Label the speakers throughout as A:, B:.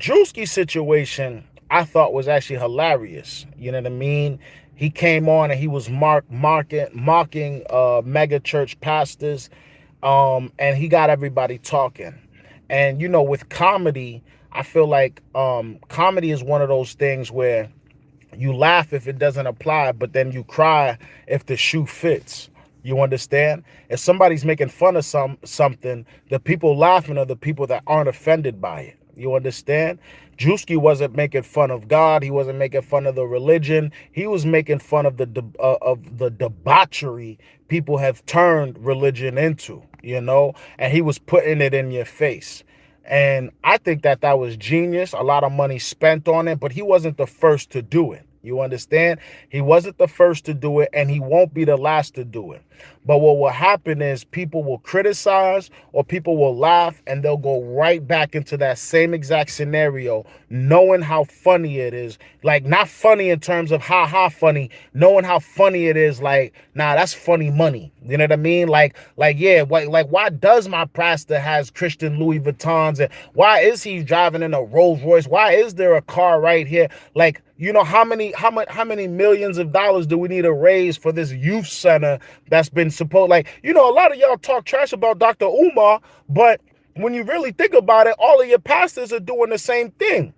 A: Druski situation, I thought was actually hilarious. You know what I mean? He came on and he was mocking mega church pastors, and he got everybody talking. And you know, with comedy, I feel like comedy is one of those things where you laugh if it doesn't apply, but then you cry if the shoe fits. You understand? If somebody's making fun of something, the people laughing are the people that aren't offended by it. You understand? Druski wasn't making fun of God. He wasn't making fun of the religion. He was making fun of the debauchery people have turned religion into, you know, and he was putting it in your face. And I think that that was genius. A lot of money spent on it, but he wasn't the first to do it. You understand? He wasn't the first to do it, and he won't be the last to do it. But what will happen is people will criticize or people will laugh, and they'll go right back into that same exact scenario, knowing how funny it is. Like, not funny in terms of ha ha funny, knowing how funny it is. Like, nah, that's funny money. You know what I mean? Yeah, why does my pastor has Christian Louis Vuittons, and why is he driving in a Rolls Royce? Why is there a car right here? Like, you know, how many millions of dollars do we need to raise for this youth center that's been supposed, like, you know, a lot of y'all talk trash about Dr. Umar, but when you really think about it, all of your pastors are doing the same thing.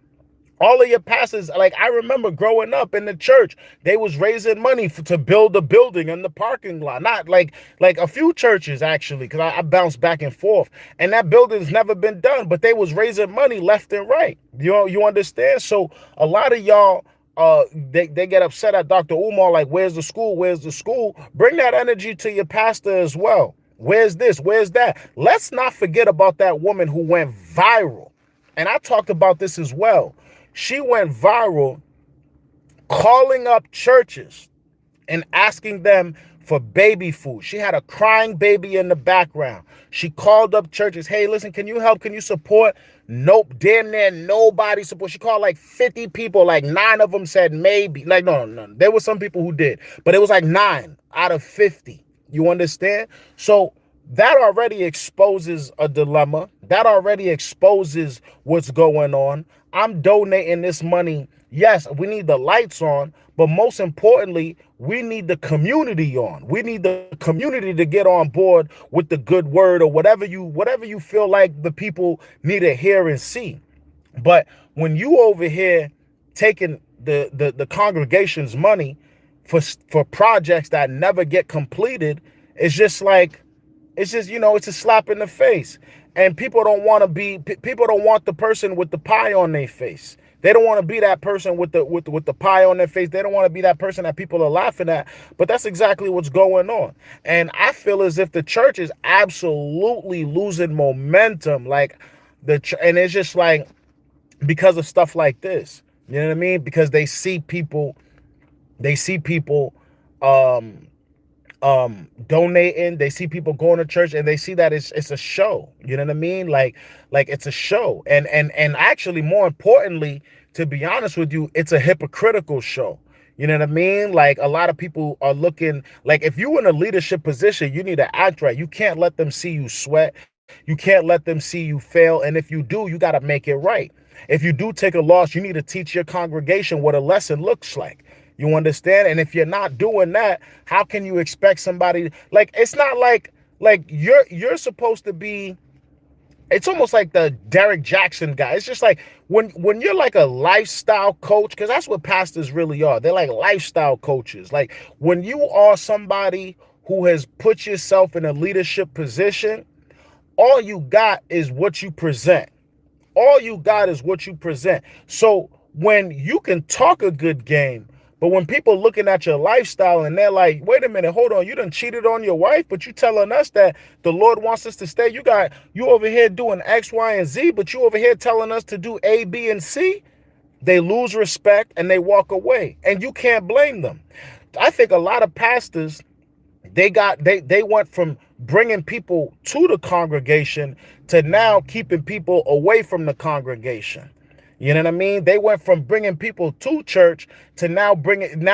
A: All of your pastors, like, I remember growing up in the church, they was raising money to build a building in the parking lot. Not like a few churches, actually, because I bounced back and forth. And that building's never been done, but they was raising money left and right. You understand? So a lot of y'all, they get upset at Dr. Umar, like, where's the school? Where's the school? Bring that energy to your pastor as well. Where's this? Where's that? Let's not forget about that woman who went viral. And I talked about this as well. She went viral calling up churches and asking them for baby food. She had a crying baby in the background. She called up churches. Hey, listen, can you help? Can you support? Nope, damn near nobody support. She called like 50 people. Like 9 of them said maybe. Like, no. There were some people who did, but it was like 9 out of 50. You understand? So that already exposes a dilemma. That already exposes what's going on. I'm donating this money. Yes, we need the lights on, but most importantly, we need the community on. We need the community to get on board with the good word, or whatever you feel like the people need to hear and see. But when you over here taking the congregation's money for projects that never get completed, it's just, you know, it's a slap in the face. And people don't want the person with the pie on their face. They don't want to be that person with the pie on their face. They don't want to be that person that people are laughing at. But that's exactly what's going on. And I feel as if the church is absolutely losing momentum. And it's just like, because of stuff like this. You know what I mean? Because they see people donating, they see people going to church, and they see that it's a show. You know what I mean? Like it's a show. And actually, more importantly, to be honest with you, it's a hypocritical show. You know what I mean? Like, a lot of people are looking, like, if you're in a leadership position, you need to act right. You can't let them see you sweat. You can't let them see you fail. And if you do, you got to make it right. If you do take a loss, you need to teach your congregation what a lesson looks like. You understand? And if you're not doing that, how can you expect somebody, like, it's not like you're supposed to be, it's almost like the Derek Jackson guy. It's just like when you're like a lifestyle coach, because that's what pastors really are. They're like lifestyle coaches. Like, when you are somebody who has put yourself in a leadership position, all you got is what you present. All you got is what you present. So when you can talk a good game, but when people looking at your lifestyle and they're like, wait a minute, hold on, you done cheated on your wife, but you telling us that the Lord wants us to stay. You over here doing X, Y, and Z, but you over here telling us to do A, B, and C. They lose respect and they walk away, and you can't blame them. I think a lot of pastors, they went from bringing people to the congregation to now keeping people away from the congregation. You know what I mean? They went from bringing people to church to now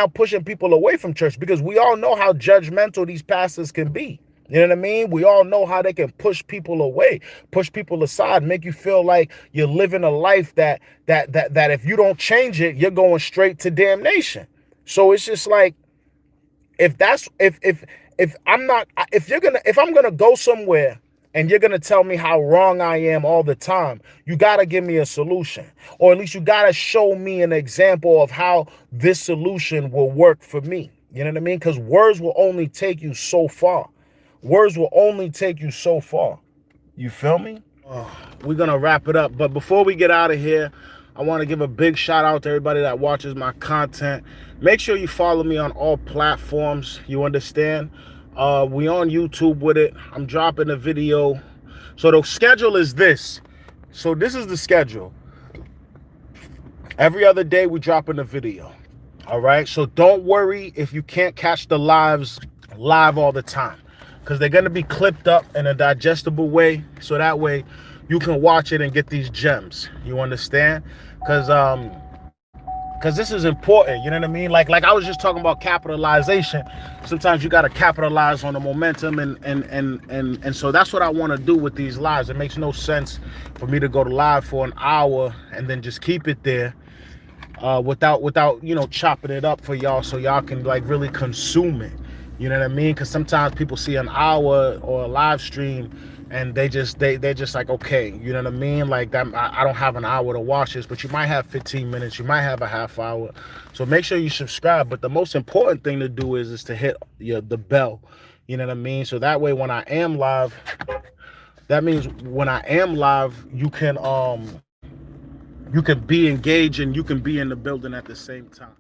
A: pushing people away from church, because we all know how judgmental these pastors can be. You know what I mean? We all know how they can push people away, push people aside, make you feel like you're living a life that if you don't change it, you're going straight to damnation. So it's just like, if that's if I'm not, if I'm gonna go somewhere and you're gonna tell me how wrong I am all the time, you gotta give me a solution, or at least you gotta show me an example of how this solution will work for me. You know what I mean? Because words will only take you so far. Words will only take you so far. You feel me? We're gonna wrap it up, but before we get out of here, I want to give a big shout out to everybody that watches my content. Make sure you follow me on all platforms. You understand? We on YouTube with it. I'm dropping a video. So the schedule is this. So this is the schedule. Every other day we dropping a video. All right. So don't worry if you can't catch the lives live all the time, because they're going to be clipped up in a digestible way. So that way you can watch it and get these gems. You understand? Because this is important. You know what I mean? Like I was just talking about capitalization. Sometimes you got to capitalize on the momentum, and so that's what I want to do with these lives. It makes no sense for me to go to live for an hour and then just keep it there without you know, chopping it up for y'all so y'all can like really consume it. You know what I mean? Because sometimes people see an hour or a live stream and they're just like, okay, you know what I mean? Like that, I don't have an hour to watch this, but you might have 15 minutes, you might have a half hour. So make sure you subscribe. But the most important thing to do is to hit the bell. You know what I mean? So that way, when I am live, that means when I am live, you can be engaged and you can be in the building at the same time.